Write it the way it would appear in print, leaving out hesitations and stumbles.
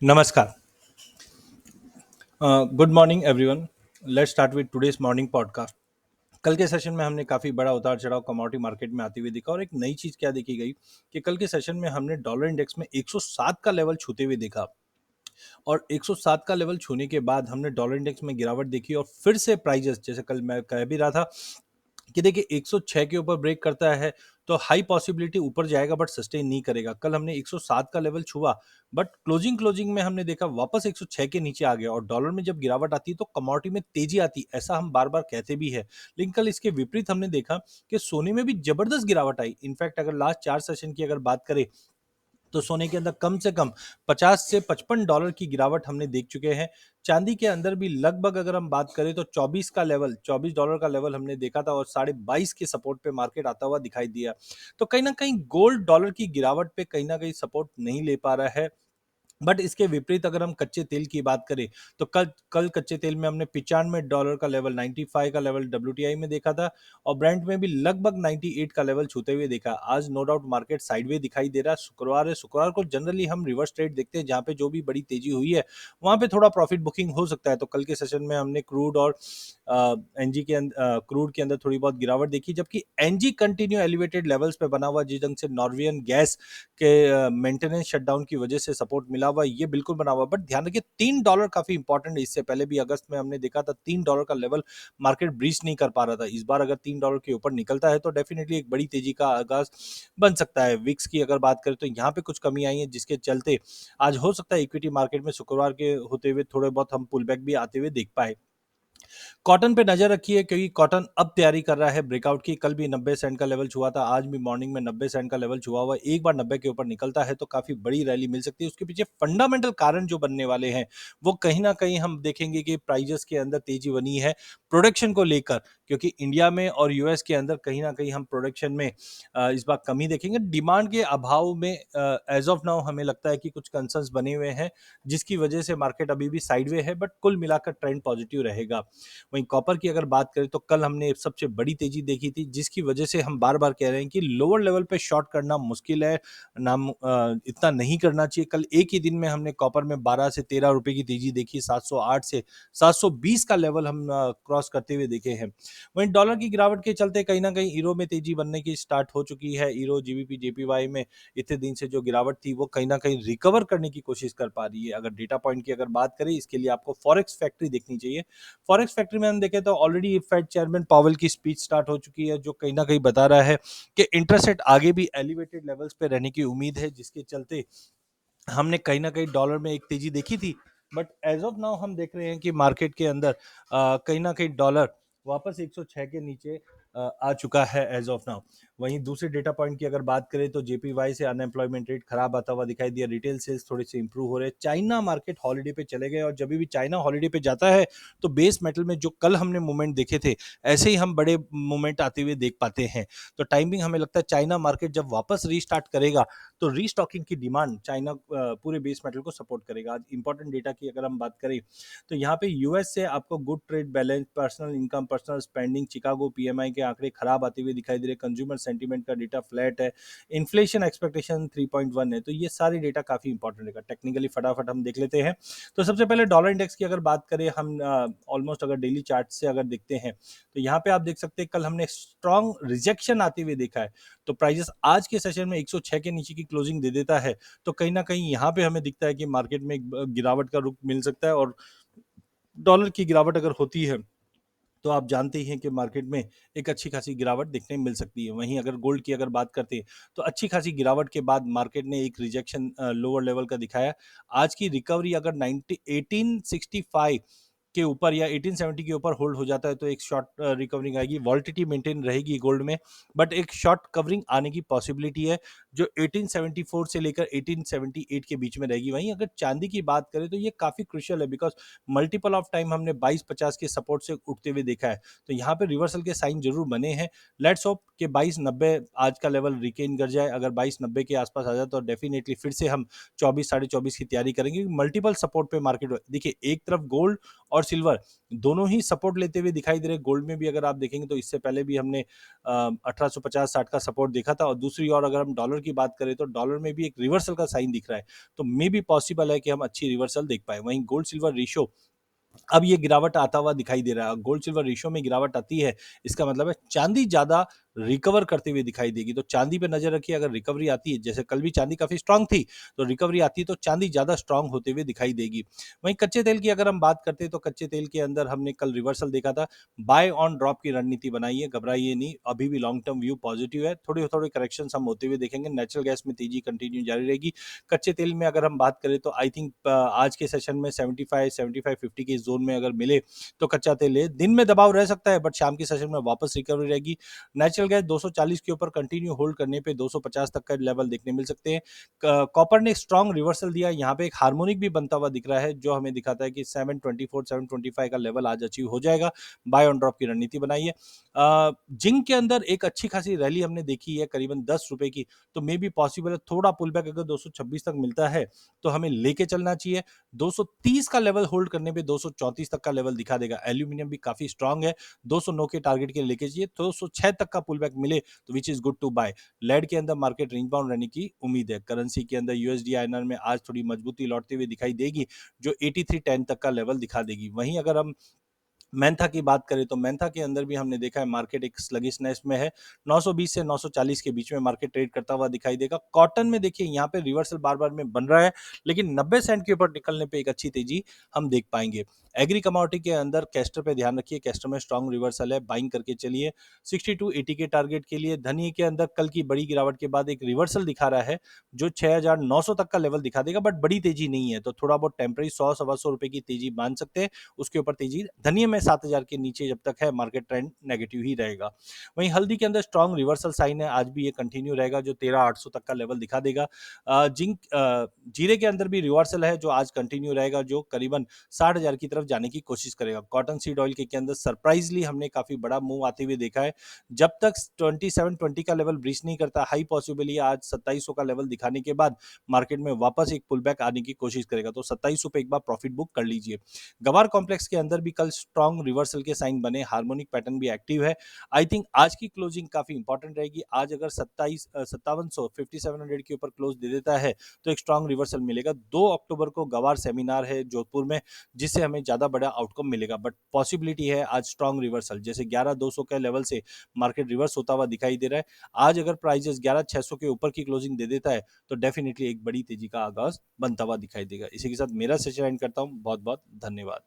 नमस्कार। Good morning everyone. Let's start with today's morning podcast. कल के सेशन में हमने काफ़ी बड़ा उतार चढ़ाव कमोडिटी मार्केट में आती हुई दिखा और एक नई चीज़ क्या देखी गई कि कल के सेशन में हमने डॉलर इंडेक्स में 107 का लेवल छूते हुए देखा और 107 का लेवल छूने के बाद हमने डॉलर इंडेक्स में गिरावट देखी और फिर से प्राइजेस, जैसे कल मैं कह भी रहा था कि देखिए 106 के ऊपर ब्रेक करता है तो हाई पॉसिबिलिटी ऊपर जाएगा बट सस्टेन नहीं करेगा। कल हमने 107 का लेवल छुआ बट क्लोजिंग में हमने देखा वापस 106 के नीचे आ गया और डॉलर में जब गिरावट आती है तो कमोडिटी में तेजी आती है, ऐसा हम बार बार कहते भी है। लेकिन कल इसके विपरीत हमने देखा कि सोने में भी जबरदस्त गिरावट आई। इनफैक्ट अगर लास्ट 4 सेशन की अगर बात करें तो सोने के अंदर कम से कम 50 से 55 डॉलर की गिरावट हमने देख चुके हैं। चांदी के अंदर भी लगभग अगर हम बात करें तो 24 डॉलर का लेवल हमने देखा था और 22.5 के सपोर्ट पे मार्केट आता हुआ दिखाई दिया। तो कहीं ना कहीं गोल्ड डॉलर की गिरावट पे कहीं ना कहीं सपोर्ट नहीं ले पा रहा है। बट इसके विपरीत अगर हम कच्चे तेल की बात करें तो कल कल कच्चे तेल में हमने 95 डॉलर का लेवल, 95 का लेवल डब्ल्यूटीआई में देखा था और ब्रेंट में भी लगभग 98 का लेवल छूते हुए देखा। आज नो डाउट मार्केट साइडवे दिखाई दे रहा है। शुक्रवार है, शुक्रवार को जनरली हम रिवर्स ट्रेड देखते हैं जहां पे जो भी बड़ी तेजी हुई है वहां पे थोड़ा प्रॉफिट बुकिंग हो सकता है। तो कल के सेशन में हमने क्रूड और एनजी के क्रूड के अंदर थोड़ी बहुत गिरावट देखी, जबकि एनजी कंटिन्यू एलिवेटेड लेवल्स पे बना हुआ, जिस ढंग से नॉर्वियन गैस के मेंटेनेंस शटडाउन की वजह से सपोर्ट मिला हुआ, ये बिल्कुल बना हुआ। बट ध्यान रखिए 3 डॉलर काफी इंपॉर्टेंट है। इससे पहले भी अगस्त में हमने देखा था 3 डॉलर का लेवल मार्केट ब्रीच नहीं कर पा रहा था। इस बार अगर 3 डॉलर के ऊपर निकलता है तो डेफिनेटली एक बड़ी तेजी का आगाज बन सकता है। विक्स की अगर बात करें तो यहाँ पे कुछ कमी आई है जिसके चलते आज हो सकता है इक्विटी मार्केट में शुक्रवार के होते हुए थोड़े बहुत हम पुल बैक भी आते हुए देख पाए। कॉटन पे नजर रखिए क्योंकि कॉटन अब तैयारी कर रहा है ब्रेकआउट की। कल भी 90 सेंट का लेवल छुआ था, आज भी मॉर्निंग में 90 सेंट का लेवल छुआ हुआ है। एक बार 90 के ऊपर निकलता है तो काफी बड़ी रैली मिल सकती है। उसके पीछे फंडामेंटल कारण जो बनने वाले हैं वो कहीं ना कहीं हम देखेंगे कि प्राइजेस के अंदर तेजी बनी है प्रोडक्शन को लेकर, क्योंकि इंडिया में और यूएस के अंदर कहीं ना कहीं हम प्रोडक्शन में इस बार कमी देखेंगे। डिमांड के अभाव में एज ऑफ नाउ हमें लगता है कि कुछ कंसर्न्स बने हुए हैं जिसकी वजह से मार्केट अभी भी साइडवे है, बट कुल मिलाकर ट्रेंड पॉजिटिव रहेगा। वहीं कॉपर की अगर बात करें तो कल हमने सबसे बड़ी तेजी देखी थी जिसकी वजह से हम बार बार कह रहे हैं कि लोअर लेवल पे शॉर्ट करना मुश्किल है। नाम इतना नहीं करना चाहिए। कल एक ही दिन में हमने कॉपर में 12 से 13 रुपए की तेजी देखी, 708 से 720 का लेवल हम क्रॉस करते हुए देखे हैं। वहीं डॉलर की गिरावट के चलते कहीं ना कहीं ईरो में तेजी बनने की स्टार्ट हो चुकी है। ईरो जीबीपी जेपीवाई में इतने दिन से जो गिरावट थी वो कहीं ना कहीं रिकवर करने की कोशिश कर पा रही है। अगर डेटा पॉइंट की अगर बात करें इसके लिए आपको फॉरेक्स फैक्ट्री देखनी चाहिए। फॉरेक्स फैक्ट्री में हम देखें तो ऑलरेडी फेड चेयरमैन पावेल की स्पीच स्टार्ट हो चुकी है जो कहीं ना कहीं बता रहा है कि इंटरेस्ट रेट आगे भी एलिवेटेड लेवल्स पे रहने की उम्मीद है, जिसके चलते हमने कहीं ना कहीं डॉलर में एक तेजी देखी थी। बट एज ऑफ नाउ हम देख रहे हैं कि मार्केट के अंदर कहीं ना कहीं डॉलर वापस 106 के नीचे आ चुका है एज ऑफ नाउ। वहीं दूसरे डेटा पॉइंट की अगर बात करें तो जेपीवाई से अनएम्प्लॉयमेंट रेट खराब आता हुआ दिखाई दिया, रिटेल सेल्स थोड़े से इंप्रूव हो रहे हैं। चाइना मार्केट हॉलीडे पे चले गए और जब भी चाइना हॉलीडे पे जाता है तो बेस मेटल में जो कल हमने मूवमेंट देखे थे ऐसे ही हम बड़े मूवमेंट आते हुए देख पाते हैं। तो टाइमिंग हमें लगता है चाइना मार्केट जब वापस रीस्टार्ट करेगा तो रीस्टॉकिंग की डिमांड चाइना पूरे बेस मेटल को सपोर्ट करेगा। आज इंपॉर्टेंट डेटा की अगर हम बात करें तो यहाँ पे यूएस से आपको good trade balance, personal income, personal spending, Chicago PMI के आंकड़े खराब आते हुए दिखाई दे रहे, कंज्यूमर सेंटीमेंट का डेटा फ्लैट है, इन्फ्लेशन एक्सपेक्टेशन 3.1 है। तो ये सारे डेटा काफी इंपॉर्टेंट रहेगा। टेक्निकली फटाफट हम देख लेते हैं। तो सबसे पहले डॉलर इंडेक्स की अगर बात करें हम ऑलमोस्ट अगर डेली चार्ट से अगर देखते हैं तो यहाँ पे आप देख सकते हैं कल हमने स्ट्रॉन्ग रिजेक्शन आते हुए देखा है। तो प्राइजेस आज के सेशन में 106 के नीचे की क्लोजिंग दे देता है तो कहीं ना कहीं यहाँ पे हमें दिखता है कि मार्केट में एक गिरावट का रुख मिल सकता है। और डॉलर की गिरावट अगर होती है तो आप जानते ही हैं कि मार्केट में एक अच्छी खासी गिरावट देखने में मिल सकती है। वहीं अगर गोल्ड की अगर बात करते हैं तो अच्छी खासी गिरावट के बाद मार्केट ने एक रिजेक्शन लोअर लेवल का दिखाया। आज की रिकवरी अगर 90 1865 के ऊपर या 1870 के ऊपर होल्ड हो जाता है तो एक शॉर्ट रिकवरिंग आएगी, वॉलिटिटी मेंटेन रहेगी गोल्ड में, बट एक शॉर्ट कवरिंग आने की पॉसिबिलिटी है जो 1874 से लेकर 1878 के बीच में रहेगी। वहीं अगर चांदी की बात करें तो ये काफी क्रुशियल है बिकॉज मल्टीपल ऑफ टाइम हमने 2250 के सपोर्ट से उठते हुए देखा है। तो यहाँ पे रिवर्सल के साइन जरूर बने हैं। लेट्स होप कि 2290 आज का लेवल रिकेन कर जाए। अगर 2290 के आसपास आ जाए तो डेफिनेटली फिर से हम 24 साढ़े 24 की तैयारी करेंगे। मल्टीपल सपोर्ट पे मार्केट देखिए, एक तरफ गोल्ड और सिल्वर दोनों ही सपोर्ट लेते हुए दिखाई दे रहे। गोल्ड में भी अगर आप देखेंगे तो इससे पहले भी हमने 1850-60 का सपोर्ट देखा था और दूसरी ओर अगर हम डॉलर डॉलर की बात करें तो डॉलर में भी एक रिवर्सल का साइन दिख रहा है, तो मे बी पॉसिबल है कि हम अच्छी रिवर्सल देख पाए। वहीं गोल्ड सिल्वर रेशियो अब ये गिरावट आता हुआ दिखाई दे रहा है। गोल्ड सिल्वर रेशियो में गिरावट आती है, इसका मतलब है चांदी ज्यादा रिकवर करते हुए दिखाई देगी। तो चांदी पे नजर रखिए, अगर रिकवरी आती है, जैसे कल भी चांदी काफी स्ट्रांग थी, तो रिकवरी आती है तो चांदी ज्यादा स्ट्रांग होते हुए दिखाई देगी। वहीं कच्चे तेल की अगर हम बात करते हैं तो कच्चे तेल के अंदर हमने कल रिवर्सल देखा था। बाय ऑन ड्रॉप की रणनीति बनाइए, घबराइए नहीं, अभी भी लॉन्ग टर्म व्यू पॉजिटिव है। थोड़ी थोड़ी करेक्शन हम होते हुए देखेंगे। नेचुरल गैस में तेजी कंटिन्यू जारी रहेगी। कच्चे तेल में अगर हम बात करें तो आई थिंक आज के सेशन में 75 के जोन में अगर मिले तो कच्चा तेल ले। दिन में दबाव रह सकता है, बट शाम के सेशन में वापस रिकवरी रहेगी। नेचुरल गैस 240 के ऊपर कंटिन्यू होल्ड करने पे 250 तक का लेवल देखने मिल सकते हैं। कॉपर ने स्ट्रॉन्ग रिवर्सल दिया, यहाँ पे एक हार्मोनिक भी बनता हुआ दिख रहा है, जो हमें दिखाता है कि 724 725 का लेवल आज अचीव हो जाएगा। बाय ऑन ड्रॉप की रणनीति बनाइए। जिंक के अंदर एक अच्छी खासी रैली हमने देखी है, करीबन 10 रुपए की, तो मे बी पॉसिबल है थोड़ा पुल बैक अगर 226 तक मिलता है तो हमें लेके चलना चाहिए। 230 का लेवल होल्ड करने पे 234 तक का लेवल दिखा देगा। एल्यूमिनियम भी काफी स्ट्रांग है, 209 के टारगेट के लेके चाहिए। 206 तक का पुल बैक मिले तो which is good to buy. लेड के अंदर मार्केट रेंज बाउंड रहने की उम्मीद है। करेंसी के अंदर यूएसडी आईएनआर में आज थोड़ी मजबूती लौटते हुए दिखाई देगी, जो 8310 तक का लेवल दिखा देगी। वहीं अगर हम मेंथा की बात करें तो मेंथा के अंदर भी हमने देखा है मार्केट एक स्लगिशनेस में है। 920 से 940 के बीच में मार्केट ट्रेड करता हुआ दिखाई देगा। कॉटन में देखिए यहाँ पे रिवर्सल बार बार में बन रहा है, लेकिन 90 सेंट के ऊपर निकलने पे एक अच्छी तेजी हम देख पाएंगे। एग्री कमोडिटी के अंदर कैस्टर पे ध्यान रखिए, कैस्टर में स्ट्रॉन्ग रिवर्सल है, बाइंग करके चलिए 6280 के टारगेट के लिए। धनिया के अंदर कल की बड़ी गिरावट के बाद एक रिवर्सल दिखा रहा है, जो 6900 तक का लेवल दिखा देगा, बट बड़ी तेजी नहीं है, तो थोड़ा बहुत टेम्पररी 100 सवा 100 रुपए की तेजी मान सकते हैं। उसके ऊपर तेजी धनिया में 7000 के नीचे जब तक है मार्केट ट्रेंड नेगेटिव ही रहेगा। वहीं हल्दी के अंदर स्ट्रॉन्ग रिवर्सल साइन है, आज भी ये कंटिन्यू रहेगा, जो 13800 तक का लेवल दिखा देगा। जीरे के अंदर भी रिवर्सल है, जो आज कंटिन्यू रहेगा, जो करीबन 60,000 की तरफ जाने की कोशिश करेगा। कॉटन सीड ऑयल के अंदर सरप्राइजली हमने काफी बड़ा मूव आते हुए देखा है। जब तक 2720 का लेवल ब्रीच नहीं करता, हाई पॉसिबल आज 2700 का लेवल दिखाने के बाद मार्केट में वापस एक पुल बैक आने की कोशिश करेगा, तो 2700 पे एक बार प्रॉफिट बुक कर लीजिए। गवार कॉम्प्लेक्स के अंदर भी कल स्ट्रॉन्ग रिवर्सल के साइन बने, हार्मोनिक पैटर्न भी एक्टिव है। आई थिंक आज की क्लोजिंग काफी इंपॉर्टेंट रहेगी। आज अगर 5700 के ऊपर क्लोज दे देता है तो एक स्ट्रॉन्ग रिवर्सल मिलेगा। 2 अक्टूबर को गवार सेमिनार है जोधपुर में, जिससे हमें ज्यादा बड़ा आउटकम मिलेगा, बट पॉसिबिलिटी है आज स्ट्रॉन्ग रिवर्सल, जैसे 11200 के लेवल से मार्केट रिवर्स होता हुआ दिखाई दे रहा है। आज अगर प्राइजेस 11600 के ऊपर की क्लोजिंग दे देता है तो डेफिनेटली एक बड़ी तेजी का आगाज बनता हुआ दिखाई देगा। इसी के साथ मेरा सेशन एंड करता हूं। बहुत बहुत धन्यवाद।